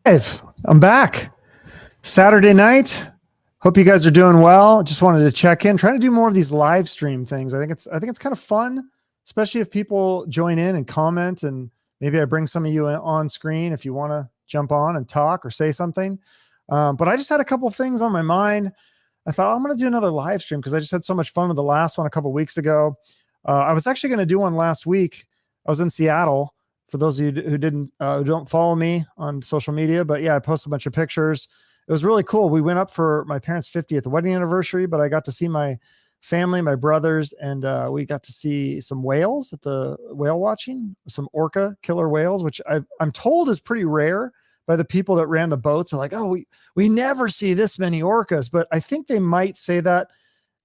I'm back. Saturday night. Hope you guys are doing well. Just wanted to check in, trying to do more of these live stream things. I think it's kind of fun, especially if people join in and comment, and maybe I bring some of you on screen if you want to jump on and talk or say something. But I just had a couple things on my mind. I thought I'm going to do another live stream because I just had so much fun with the last one a couple weeks ago. I was actually going to do one last week. I was in Seattle. For those of you who don't follow me on social media, but yeah, I posted a bunch of pictures. It was really cool. We went up for my parents' 50th wedding anniversary, but I got to see my family, my brothers, and we got to see some whales at the whale watching, some orca killer whales, which I'm told is pretty rare by the people that ran the boats. Are like, oh, we never see this many orcas, but I think they might say that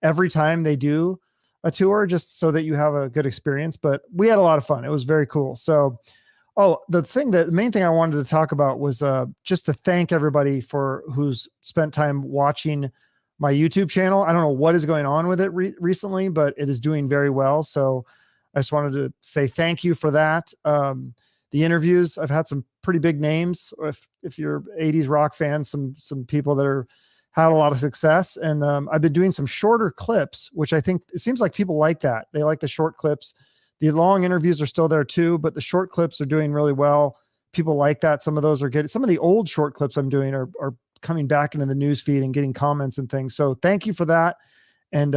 every time they do a tour, just so that you have a good experience. But we had a lot of fun. It was very cool. So, the main thing I wanted to talk about was just to thank everybody for who's spent time watching my YouTube channel. I don't know what is going on with it recently, but it is doing very well. So I just wanted to say thank you for that. The interviews, I've had some pretty big names. If you're 80s rock fans, some people that are had a lot of success. And I've been doing some shorter clips, which I think it seems like people like that. They like the short clips. The long interviews are still there too, but the short clips are doing really well. People like that. Some of those are getting, some of the old short clips I'm doing are coming back into the news feed and getting comments and things. So thank you for that. And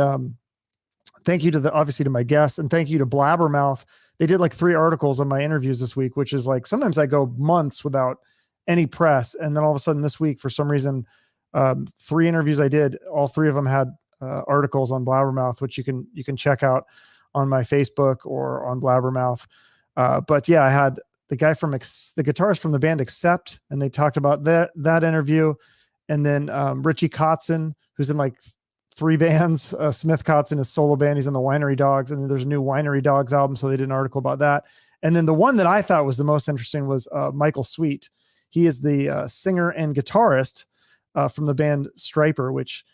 thank you to obviously to my guests, and thank you to Blabbermouth. They did like 3 articles on my interviews this week, which is like, sometimes I go months without any press. And then all of a sudden this week, for some reason, 3 interviews I did, all 3 of them had articles on Blabbermouth, which you can check out on my Facebook or on Blabbermouth. But yeah, I had the guy from the guitarist from the band Accept, and they talked about that interview. And then Richie Kotzen, who's in like 3 bands. Smith Kotzen is solo band. He's in the Winery Dogs, and then there's a new Winery Dogs album, so they did an article about that. And then the one that I thought was the most interesting was Michael Sweet. He is the singer and guitarist from the band Striper, which,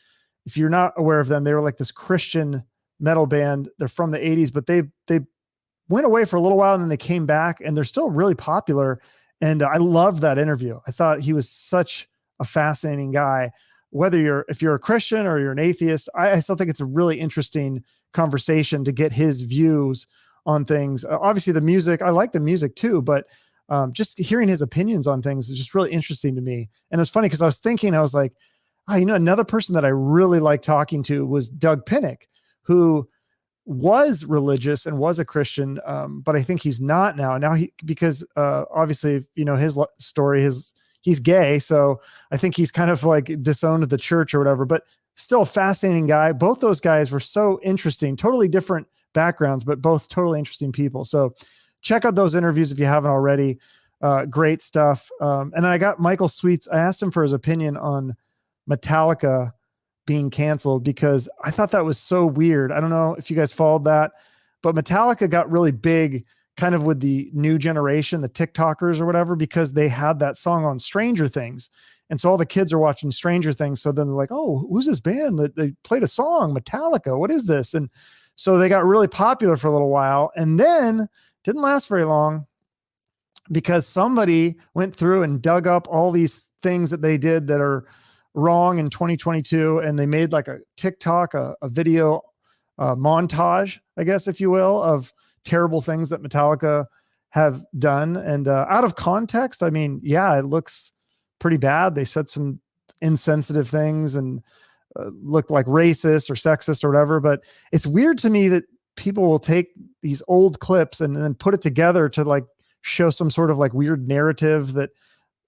if you're not aware of them, they were like this Christian metal band. They're from the 80s, but they went away for a little while and then they came back, and they're still really popular. And I loved that interview. I thought he was such a fascinating guy. If you're a Christian or you're an atheist, I still think it's a really interesting conversation to get his views on things. Obviously the music, I like the music too, but just hearing his opinions on things is just really interesting to me. And it's funny because I was like, another person that I really liked talking to was Doug Pinnick, who was religious and was a Christian. But I think he's not now. Because obviously, his story, he's gay. So I think he's kind of like disowned the church or whatever, but still a fascinating guy. Both those guys were so interesting, totally different backgrounds, but both totally interesting people. So check out those interviews if you haven't already. Great stuff. And I got Michael Sweets. I asked him for his opinion on Metallica being canceled, because I thought that was so weird. I don't know if you guys followed that, but Metallica got really big kind of with the new generation, the TikTokers or whatever, because they had that song on Stranger Things. And so all the kids are watching Stranger Things. So then they're like, oh, who's this band that they played a song, Metallica? What is this? And so they got really popular for a little while, and then didn't last very long, because somebody went through and dug up all these things that they did that are wrong in 2022. And they made like a TikTok, a video montage, I guess, if you will, of terrible things that Metallica have done. And out of context, I mean, yeah, it looks pretty bad. They said some insensitive things and looked like racist or sexist or whatever. But it's weird to me that people will take these old clips and then put it together to like show some sort of like weird narrative that,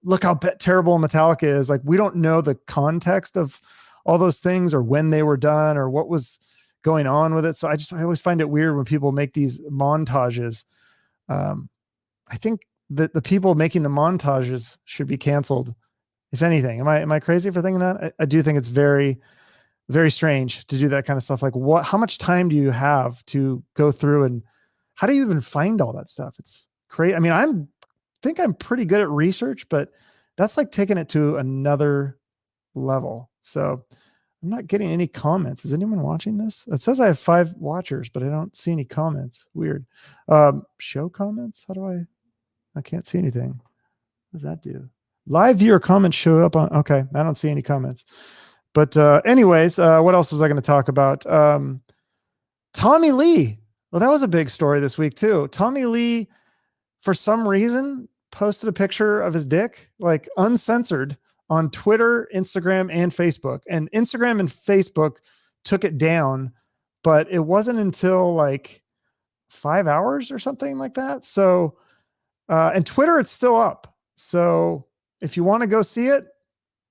look how terrible Metallica is. Like, we don't know the context of all those things, or when they were done, or what was going on with it. So I always find it weird when people make these montages. I think that the people making the montages should be canceled, if anything. Am I crazy for thinking that? I do think it's very, very strange to do that kind of stuff. Like, how much time do you have to go through, and how do you even find all that stuff? It's crazy. I mean, think I'm pretty good at research, but that's like taking it to another level. So I'm not getting any comments. Is anyone watching this? It says I have 5 watchers, but I don't see any comments. Weird. Show comments. How do I can't see anything. What does that do? Live viewer comments showed up on, okay. I don't see any comments, but anyways, what else was I going to talk about? Tommy Lee. Well, that was a big story this week too. Tommy Lee, for some reason, posted a picture of his dick, like uncensored, on Twitter, Instagram, and Facebook. And Instagram and Facebook took it down, but it wasn't until like 5 hours or something like that. So, and Twitter, it's still up. So if you want to go see it,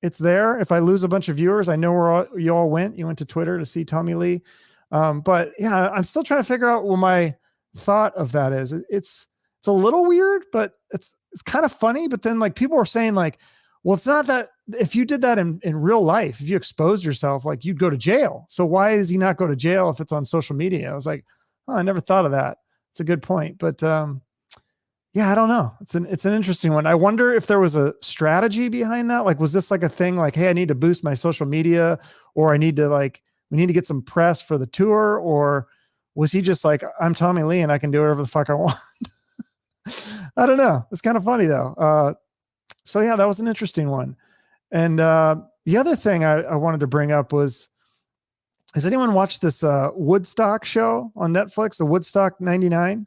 it's there. If I lose a bunch of viewers, I know where you all went. You went to Twitter to see Tommy Lee. But yeah, I'm still trying to figure out what my thought of that is. It's a little weird, but it's kind of funny. But then like people are saying like, well, it's not that if you did that in real life, if you exposed yourself, like you'd go to jail. So why does he not go to jail if it's on social media? I was like, oh, I never thought of that. It's a good point. But yeah, I don't know. It's an interesting one. I wonder if there was a strategy behind that. Like, was this like a thing like, hey, I need to boost my social media, or we need to get some press for the tour, or was he just like, I'm Tommy Lee and I can do whatever the fuck I want? I don't know. It's kind of funny though. So yeah, that was an interesting one. And the other thing I wanted to bring up was, has anyone watched this Woodstock show on Netflix, the Woodstock 99?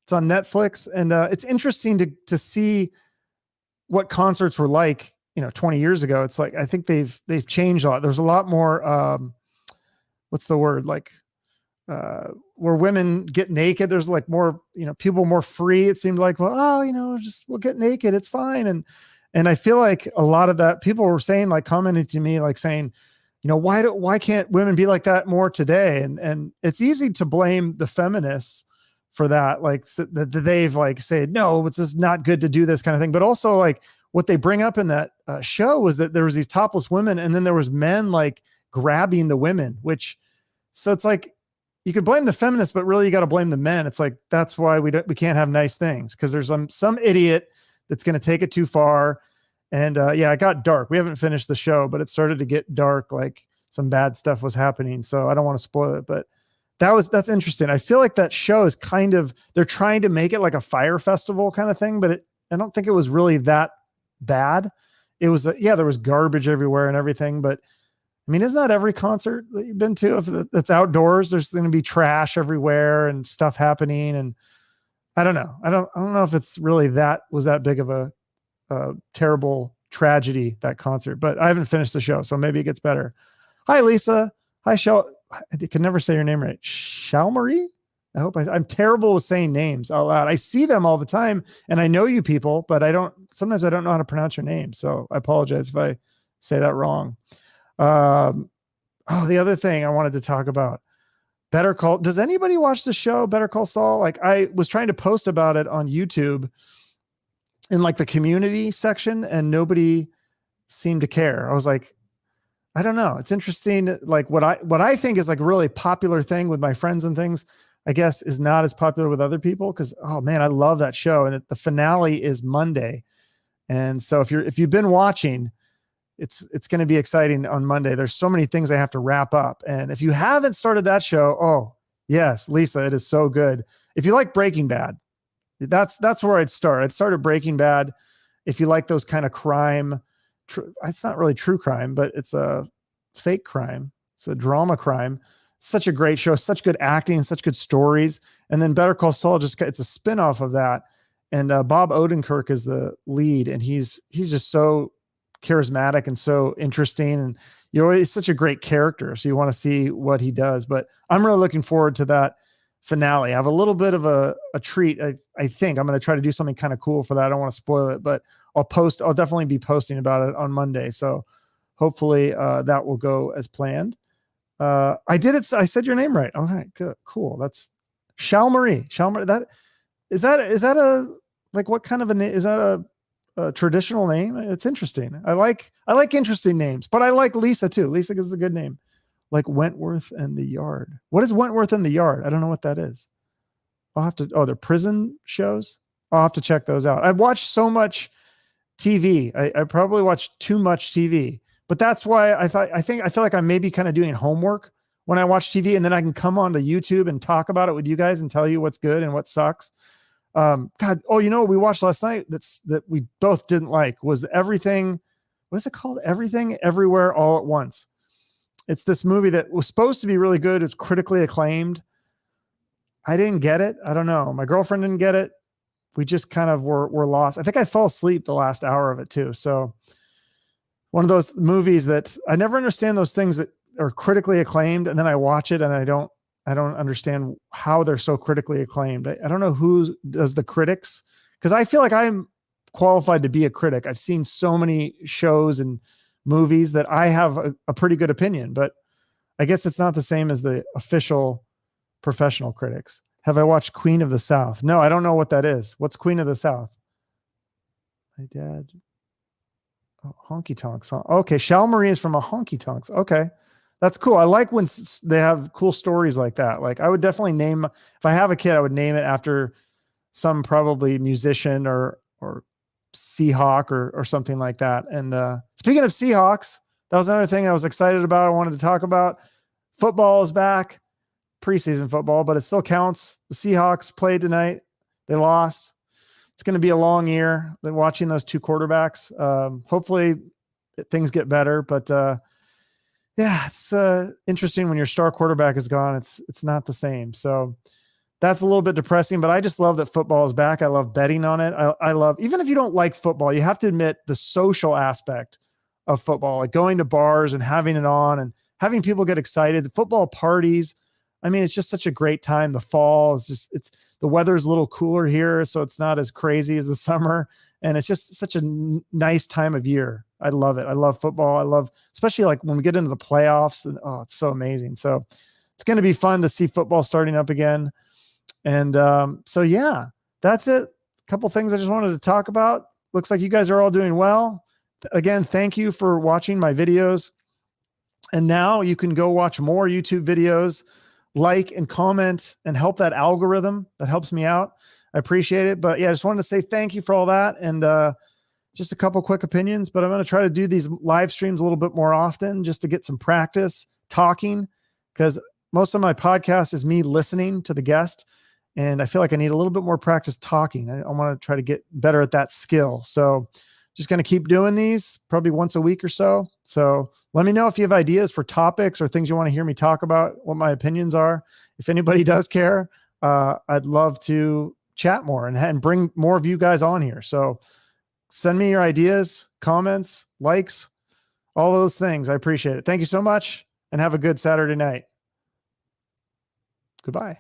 It's on Netflix, and it's interesting to see what concerts were like, 20 years ago. It's like, I think they've changed a lot. There's a lot more, what's the word? Like, where women get naked. There's like more, people more free. It seemed like, well, oh, we'll get naked. It's fine. And I feel like a lot of that people were saying, like commenting to me, like saying, why can't women be like that more today? And it's easy to blame the feminists for that, like that they've like said, no, it's just not good to do this kind of thing. But also like what they bring up in that show was that there was these topless women, and then there was men like grabbing the women, so it's like, you could blame the feminists, but really you got to blame the men. It's like, that's why we can't have nice things. Cause there's some idiot that's going to take it too far. And yeah, it got dark. We haven't finished the show, but it started to get dark. Like some bad stuff was happening. So I don't want to spoil it, but that's interesting. I feel like that show is they're trying to make it like a fire festival kind of thing, but I don't think it was really that bad. It was, there was garbage everywhere and everything, but I mean, isn't that every concert that you've been to? If that's outdoors, there's going to be trash everywhere and stuff happening. And I don't know. I don't know if it's really was that big of a terrible tragedy, that concert, but I haven't finished the show, so maybe it gets better. Hi, Lisa. Hi, I can never say your name right. Shalmarie? I hope I'm terrible with saying names out loud. I see them all the time and I know you people, but sometimes I don't know how to pronounce your name. So I apologize if I say that wrong. The other thing I wanted to talk about, does anybody watch the show Better Call Saul? Like, I was trying to post about it on YouTube in like the community section, and nobody seemed to care. I was like, I don't know. It's interesting. Like what I think is like a really popular thing with my friends and things, I guess, is not as popular with other people. Cause oh man, I love that show. And the finale is Monday. And so if you've been watching, it's going to be exciting on Monday. There's so many things I have to wrap up. And if you haven't started that show, oh yes, Lisa, it is so good. If you like Breaking Bad, that's where I'd start. I'd start at Breaking Bad. If you like those kind of crime, it's not really true crime, but it's a fake crime. It's a drama crime. Such a great show, such good acting, such good stories. And then Better Call Saul, it's a spinoff of that. And Bob Odenkirk is the lead, and he's just so charismatic and so interesting, and he's such a great character. So you want to see what he does. But I'm really looking forward to that finale. I have a little bit of a treat. I think I'm going to try to do something kind of cool for that. I don't want to spoil it, but I'll definitely be posting about it on Monday. So hopefully that will go as planned. I did it. I said your name right. All right, good. Cool. That's Shalmarie. Is that a, like, what kind of a name? Is that a traditional name? It's interesting. I like interesting names, but I like Lisa too. Lisa is a good name. Like Wentworth and the Yard. What is Wentworth and the Yard? I don't know what that is. They're prison shows. I'll have to check those out. I've watched so much TV. I probably watched too much TV, but that's why I feel like I'm maybe kind of doing homework when I watch TV, and then I can come onto YouTube and talk about it with you guys and tell you what's good and what sucks. God, oh, you know what we watched last night that we both didn't like was Everything. What is it called? Everything Everywhere All at Once. It's this movie that was supposed to be really good. It's critically acclaimed. I didn't get it. I don't know. My girlfriend didn't get it. We just kind of were lost. I think I fell asleep the last hour of it too. So one of those movies that I never understand, those things that are critically acclaimed, and then I watch it and I don't understand how they're so critically acclaimed. I don't know who does the critics, because I feel like I'm qualified to be a critic. I've seen so many shows and movies that I have a pretty good opinion, but I guess it's not the same as the official professional critics. Have I watched Queen of the South? No, I don't know what that is. What's Queen of the South? My dad. Oh, honky tonks. Okay. Shal Marie is from a honky tonks. Okay. That's cool. I like when they have cool stories like that. Like I would definitely name, if I have a kid, I would name it after some probably musician or Seahawk or something like that. And speaking of Seahawks, that was another thing I was excited about. I wanted to talk about. Football is back, preseason football, but it still counts. The Seahawks played tonight. They lost. It's going to be a long year. Been watching those two quarterbacks. Hopefully things get better, but yeah, it's interesting when your star quarterback is gone. It's not the same. So that's a little bit depressing, but I just love that football is back. I love betting on it. I love, even if you don't like football, you have to admit the social aspect of football, like going to bars and having it on and having people get excited. The football parties. I mean, it's just such a great time. The fall is just, the weather's a little cooler here, so it's not as crazy as the summer. And it's just such a nice time of year. I love it. I love football. I love, especially like when we get into the playoffs, and oh, it's so amazing. So it's going to be fun to see football starting up again. And so, yeah, that's it. A couple things I just wanted to talk about. Looks like you guys are all doing well. Again, thank you for watching my videos. And now you can go watch more YouTube videos, like and comment and help that algorithm. That helps me out. I appreciate it. But yeah, I just wanted to say thank you for all that. And just a couple quick opinions, but I'm going to try to do these live streams a little bit more often just to get some practice talking, because most of my podcast is me listening to the guest. And I feel like I need a little bit more practice talking. I want to try to get better at that skill. So just going to keep doing these probably once a week or so. So let me know if you have ideas for topics or things you want to hear me talk about, what my opinions are. If anybody does care, I'd love to chat more and bring more of you guys on here. So send me your ideas, comments, likes, all those things. I appreciate it. Thank you so much and have a good Saturday night. Goodbye.